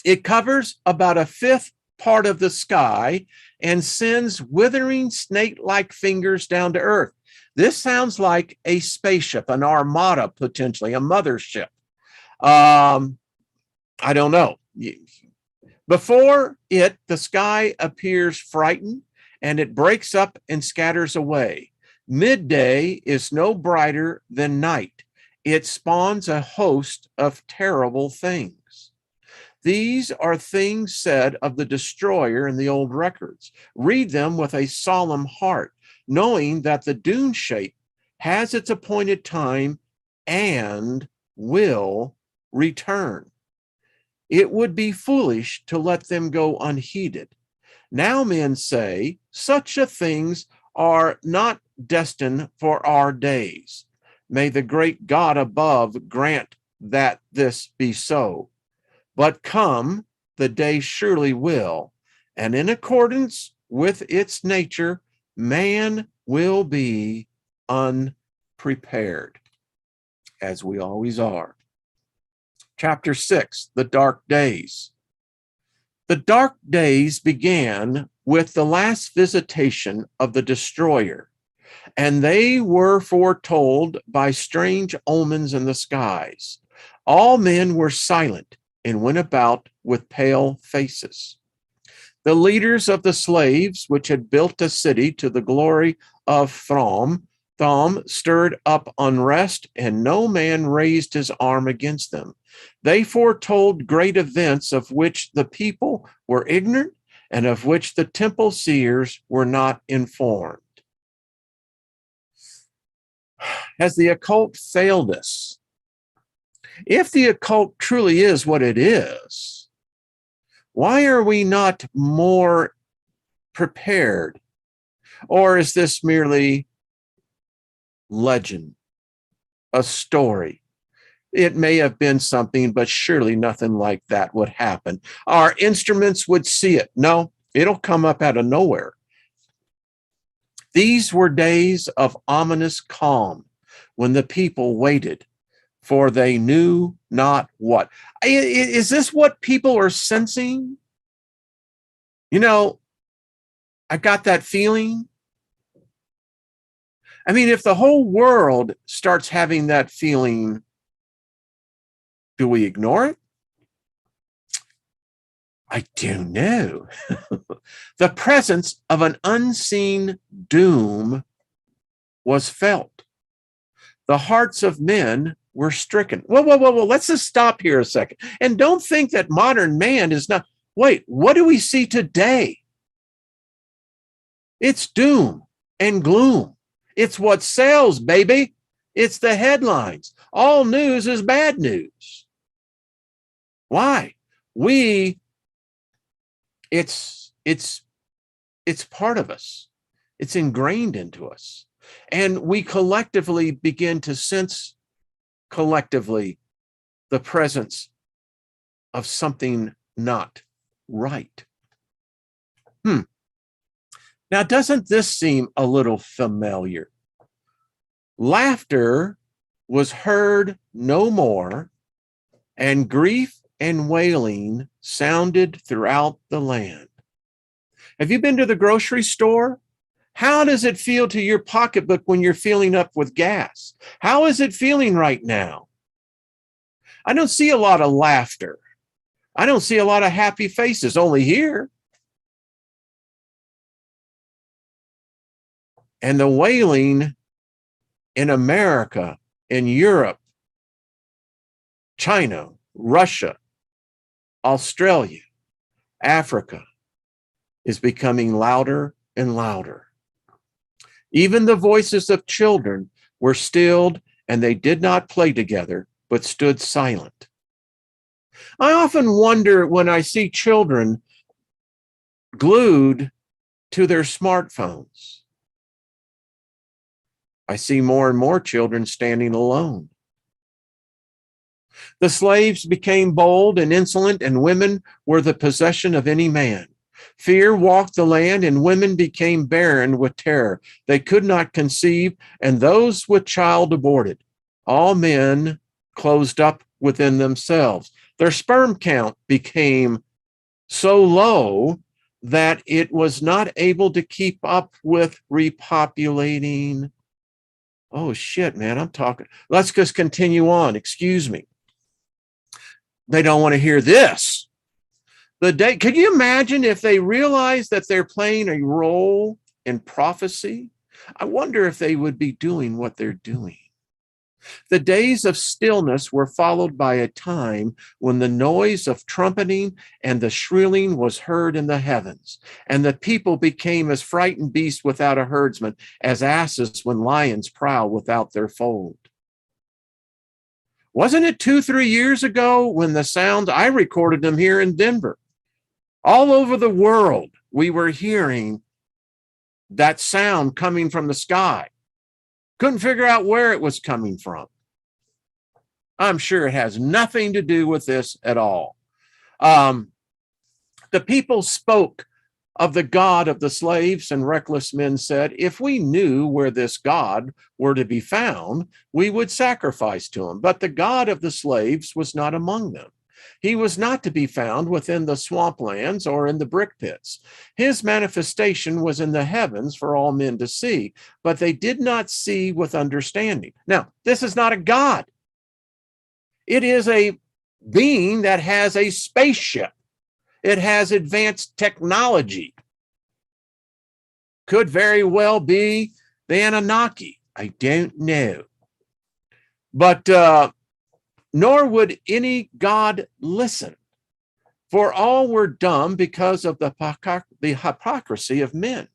It covers about a fifth part of the sky and sends withering snake-like fingers down to earth. This sounds like a spaceship, an armada, potentially, a mothership. I don't know. Before it, the sky appears frightened, and it breaks up and scatters away. Midday is no brighter than night. It spawns a host of terrible things. These are things said of the destroyer in the old records. Read them with a solemn heart, knowing that the dune shape has its appointed time and will return. It would be foolish to let them go unheeded. Now men say such a things are not destined for our days. May the great God above grant that this be so. But come, the day surely will, and in accordance with its nature, man will be unprepared, as we always are. Chapter 6, the dark days. The dark days began with the last visitation of the destroyer, and they were foretold by strange omens in the skies. All men were silent and went about with pale faces. The leaders of the slaves, which had built a city to the glory of Thom, stirred up unrest, and no man raised his arm against them. They foretold great events of which the people were ignorant and of which the temple seers were not informed. Has the occult failed us? If the occult truly is what it is, why are we not more prepared? Or is this merely legend, a story? It may have been something, but surely nothing like that would happen. Our instruments would see it. No, it'll come up out of nowhere. These were days of ominous calm when the people waited. for they knew not what. Is this what people are sensing? You know, I got that feeling. I mean, if the whole world starts having that feeling, do we ignore it? I don't know. The presence of an unseen doom was felt. The hearts of men were stricken. Whoa. Let's just stop here a second. And don't think that modern man is not. Wait, what do we see today? It's doom and gloom. It's what sells, baby. It's the headlines. All news is bad news. Why? It's part of us. It's ingrained into us. And we collectively begin to sense collectively the presence of something not right. Now, doesn't this seem a little familiar? Laughter was heard no more, and grief and wailing sounded throughout the land. Have you been to the grocery store? How does it feel to your pocketbook when you're filling up with gas? How is it feeling right now? I don't see a lot of laughter. I don't see a lot of happy faces, only here. And the wailing in America, in Europe, China, Russia, Australia, Africa is becoming louder and louder. Even the voices of children were stilled, and they did not play together, but stood silent. I often wonder when I see children glued to their smartphones. I see more and more children standing alone. The slaves became bold and insolent, and women were the possession of any man. Fear walked the land, and women became barren with terror. They could not conceive, and those with child aborted. All men closed up within themselves. Their sperm count became so low that it was not able to keep up with repopulating. Oh, shit, man, I'm talking. Let's just continue on. Excuse me. They don't want to hear this. Can you imagine if they realize that they're playing a role in prophecy? I wonder if they would be doing what they're doing. The days of stillness were followed by a time when the noise of trumpeting and the shrilling was heard in the heavens, and the people became as frightened beasts without a herdsman, as asses when lions prowl without their fold. Wasn't it 2-3 years ago when the sounds, I recorded them here in Denver. All over the world, we were hearing that sound coming from the sky. Couldn't figure out where it was coming from. I'm sure it has nothing to do with this at all. The people spoke of the God of the slaves, and reckless men said, if we knew where this God were to be found, we would sacrifice to him. But the God of the slaves was not among them. He was not to be found within the swamplands or in the brick pits. His manifestation was in the heavens for all men to see, but they did not see with understanding. Now, this is not a God. It is a being that has a spaceship. It has advanced technology. Could very well be the Anunnaki. I don't know. But nor would any God listen, for all were dumb because of the hypocrisy of men.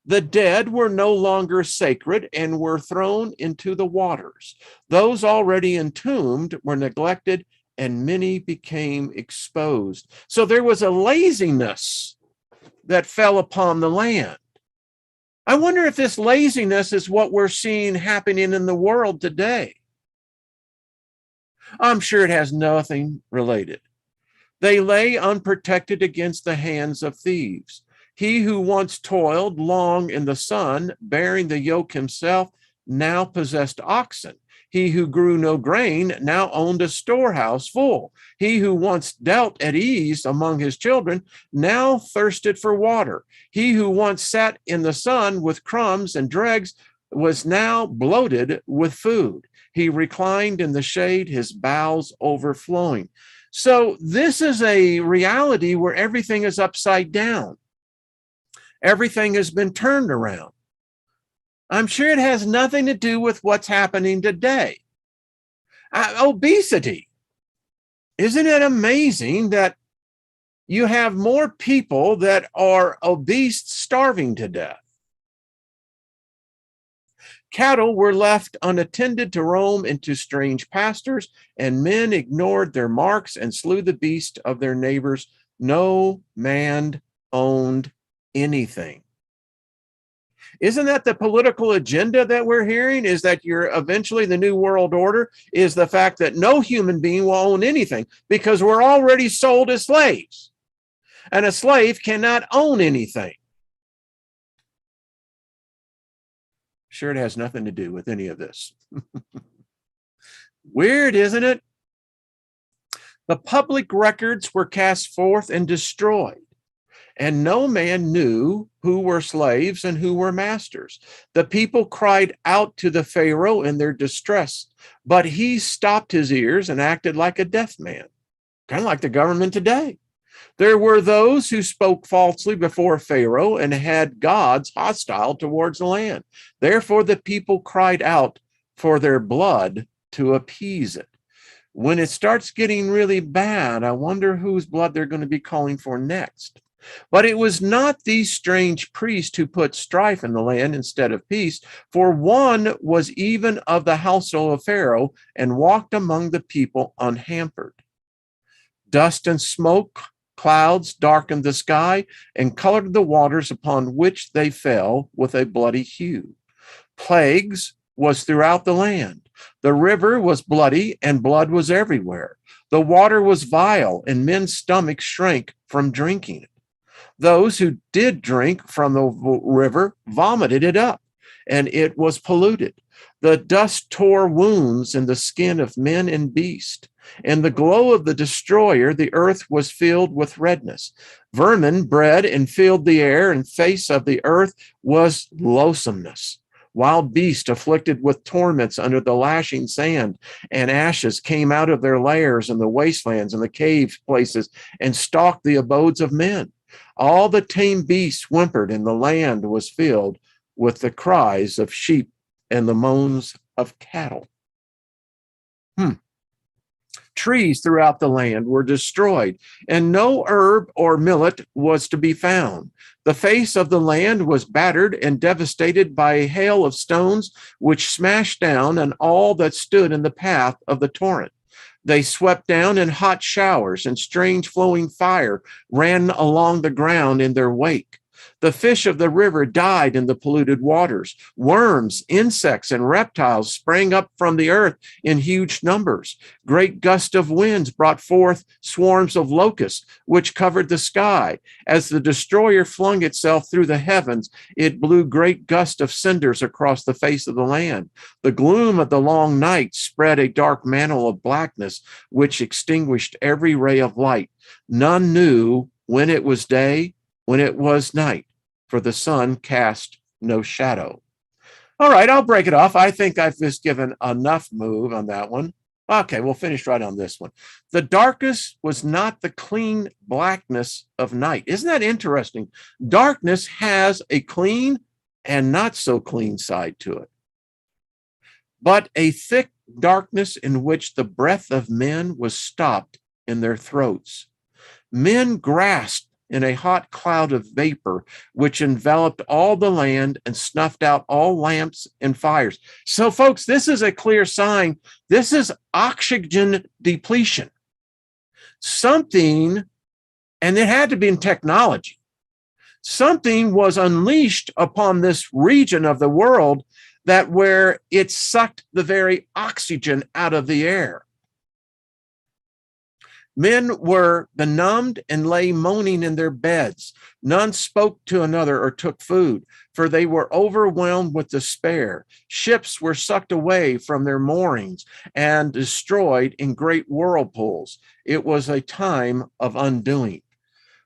The dead were no longer sacred and were thrown into the waters. Those already entombed were neglected, and many became exposed. So there was a laziness that fell upon the land. I wonder if this laziness is what we're seeing happening in the world today. I'm sure it has nothing related. They lay unprotected against the hands of thieves. He who once toiled long in the sun, bearing the yoke himself, now possessed oxen. He who grew no grain now owned a storehouse full. He who once dealt at ease among his children now thirsted for water. He who once sat in the sun with crumbs and dregs was now bloated with food. He reclined in the shade, his bowels overflowing. So this is a reality where everything is upside down. Everything has been turned around. I'm sure it has nothing to do with what's happening today. Obesity. Isn't it amazing that you have more people that are obese starving to death? Cattle were left unattended to roam into strange pastures, and men ignored their marks and slew the beast of their neighbors. No man owned anything. Isn't that the political agenda that we're hearing? Is that you're eventually the new world order is the fact that no human being will own anything because we're already sold as slaves. And a slave cannot own anything. Sure, it has nothing to do with any of this. Weird, isn't it? The public records were cast forth and destroyed, and no man knew who were slaves and who were masters. The people cried out to the Pharaoh in their distress, but he stopped his ears and acted like a deaf man, kind of like the government today. There were those who spoke falsely before Pharaoh and had gods hostile towards the land. Therefore, the people cried out for their blood to appease it. When it starts getting really bad, I wonder whose blood they're going to be calling for next. But it was not these strange priests who put strife in the land instead of peace, for one was even of the household of Pharaoh and walked among the people unhampered. Dust and smoke clouds darkened the sky and colored the waters upon which they fell with a bloody hue. Plagues was throughout the land. The river was bloody and blood was everywhere. The water was vile and men's stomachs shrank from drinking it. Those who did drink from the river vomited it up, and it was polluted. The dust tore wounds in the skin of men and beast. In the glow of the destroyer, the earth was filled with redness. Vermin bred and filled the air, and face of the earth was loathsomeness. Wild beasts afflicted with torments under the lashing sand and ashes came out of their lairs in the wastelands and the cave places and stalked the abodes of men. All the tame beasts whimpered, and the land was filled with the cries of sheep and the moans of cattle. Trees throughout the land were destroyed, and no herb or millet was to be found. The face of the land was battered and devastated by a hail of stones, which smashed down and all that stood in the path of the torrent. They swept down in hot showers, and strange flowing fire ran along the ground in their wake. The fish of the river died in the polluted waters. Worms, insects, and reptiles sprang up from the earth in huge numbers. Great gusts of winds brought forth swarms of locusts, which covered the sky. As the destroyer flung itself through the heavens, it blew great gusts of cinders across the face of the land. The gloom of the long night spread a dark mantle of blackness, which extinguished every ray of light. None knew when it was day, when it was night, for the sun cast no shadow. All right, I'll break it off. I think I've just given enough move on that one. Okay, we'll finish right on this one. The darkness was not the clean blackness of night. Isn't that interesting? Darkness has a clean and not so clean side to it, but a thick darkness in which the breath of men was stopped in their throats. Men grasped in a hot cloud of vapor, which enveloped all the land and snuffed out all lamps and fires. So, folks, this is a clear sign. This is oxygen depletion. Something, and it had to be in technology, something was unleashed upon this region of the world that where it sucked the very oxygen out of the air. Men were benumbed and lay moaning in their beds. None spoke to another or took food, for they were overwhelmed with despair. Ships were sucked away from their moorings and destroyed in great whirlpools. It was a time of undoing.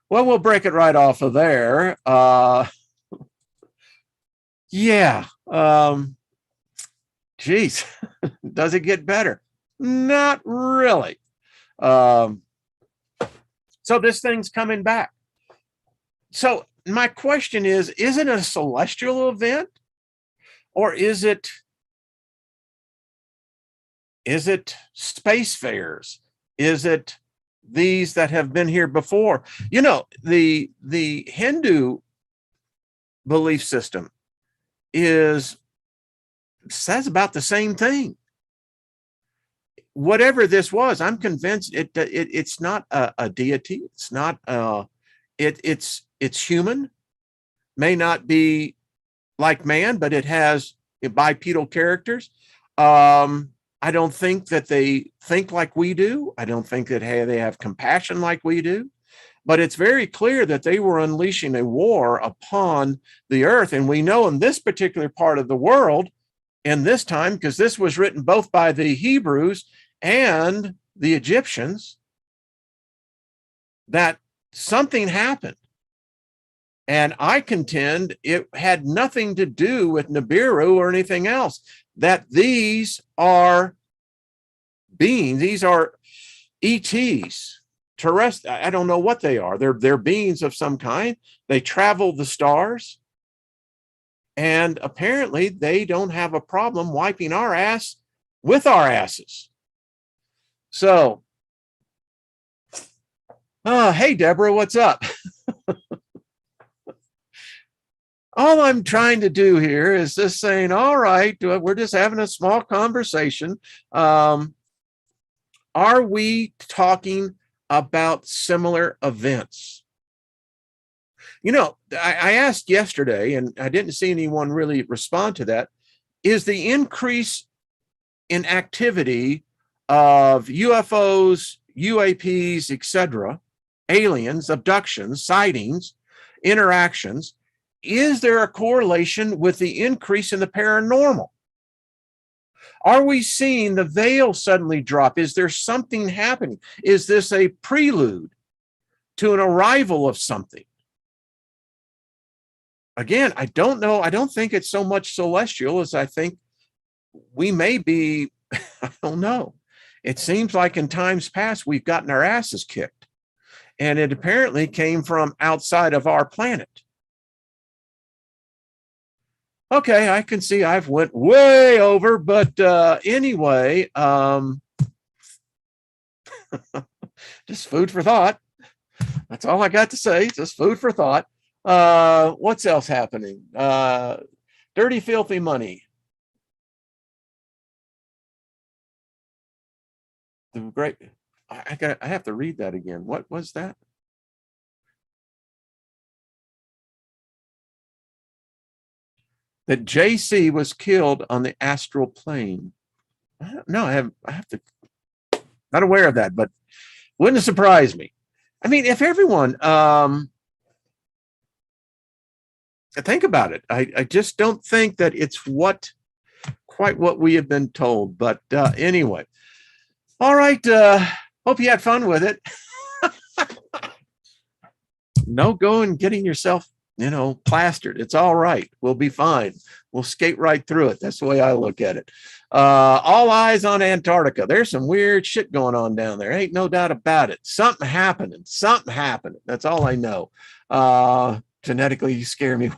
Well, we'll break it right off of there. Yeah. Geez, does it get better? Not really. So this thing's coming back. So my question is it a celestial event, or is it spacefarers? Is it these that have been here before? You know, the Hindu belief system says about the same thing. Whatever this was, I'm convinced it's not a deity. It's not it's human. May not be like man, but it has bipedal characters. I don't think that they think like we do. I don't think that they have compassion like we do. But it's very clear that they were unleashing a war upon the earth. And we know in this particular part of the world, in this time, because this was written both by the Hebrews and the Egyptians, that something happened. And I contend it had nothing to do with Nibiru or anything else, that these are beings, these are ETs, terrestrial. I don't know what they are. They're beings of some kind. They travel the stars. And apparently they don't have a problem wiping our ass with our asses. So, hey, Deborah, what's up? All I'm trying to do here is just saying, all right, we're just having a small conversation. Are we talking about similar events? You know, I asked yesterday, and I didn't see anyone really respond to that. Is the increase in activity of UFOs, UAPs, etc., aliens, abductions, sightings, interactions, is there a correlation with the increase in the paranormal? Are we seeing the veil suddenly drop? Is there something happening? Is this a prelude to an arrival of something? Again, I don't know. I don't think it's so much celestial as I think we may be, I don't know. It seems like in times past, we've gotten our asses kicked. And it apparently came from outside of our planet. Okay, I can see I've went way over, but anyway, just food for thought. That's all I got to say, just food for thought. What's else happening? Dirty, filthy money. The great, I have to read that again. What was that? That JC was killed on the astral plane. No, I have to, not aware of that, but wouldn't surprise me. I mean, if everyone, think about it. I just don't think that it's quite what we have been told. But anyway, all right. Hope you had fun with it. No going getting yourself, plastered. It's all right. We'll be fine. We'll skate right through it. That's the way I look at it. All eyes on Antarctica. There's some weird shit going on down there. Ain't no doubt about it. Something happening. That's all I know. Genetically, you scare me.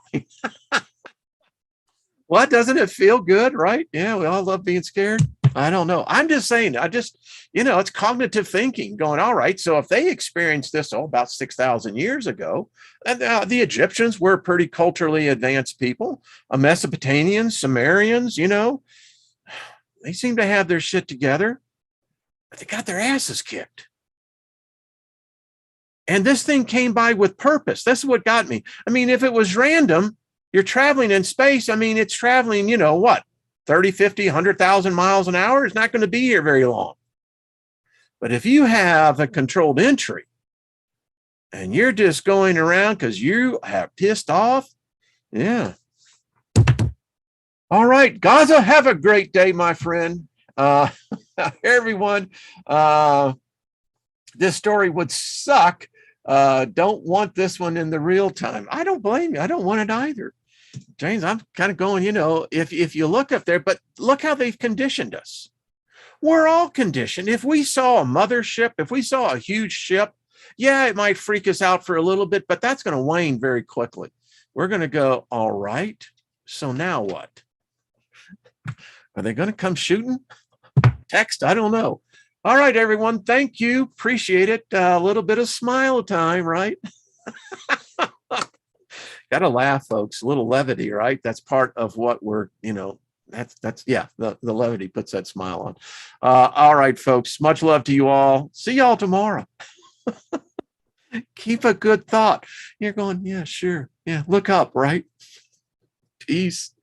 What, doesn't it feel good, right? Yeah, we all love being scared. I don't know. I'm just saying, it's cognitive thinking going, all right, so if they experienced this about 6,000 years ago, and the Egyptians were pretty culturally advanced people, Mesopotamians, Sumerians, they seem to have their shit together, but they got their asses kicked. And this thing came by with purpose. That's what got me. I mean, if it was random, you're traveling in space. I mean, it's traveling, 30, 50, 100,000 miles an hour. It's not going to be here very long. But if you have a controlled entry and you're just going around because you have pissed off, yeah. All right, Gaza, have a great day, my friend. Everyone, this story would suck. Don't want this one in the real time. I don't blame you. I don't want it either. James, I'm kind of going, if you look up there, but look how they've conditioned us. We're all conditioned. If we saw a mothership, if we saw a huge ship, yeah, it might freak us out for a little bit, but that's going to wane very quickly. We're going to go, all right, so now what? Are they going to come shooting? Text? I don't know. All right, everyone. Thank you. Appreciate it. A little bit of smile time, right? Got to laugh, folks. A little levity, right? That's part of what we're, that's yeah, the levity puts that smile on. All right, folks. Much love to you all. See y'all tomorrow. Keep a good thought. You're going, yeah, sure. Yeah, look up, right? Peace.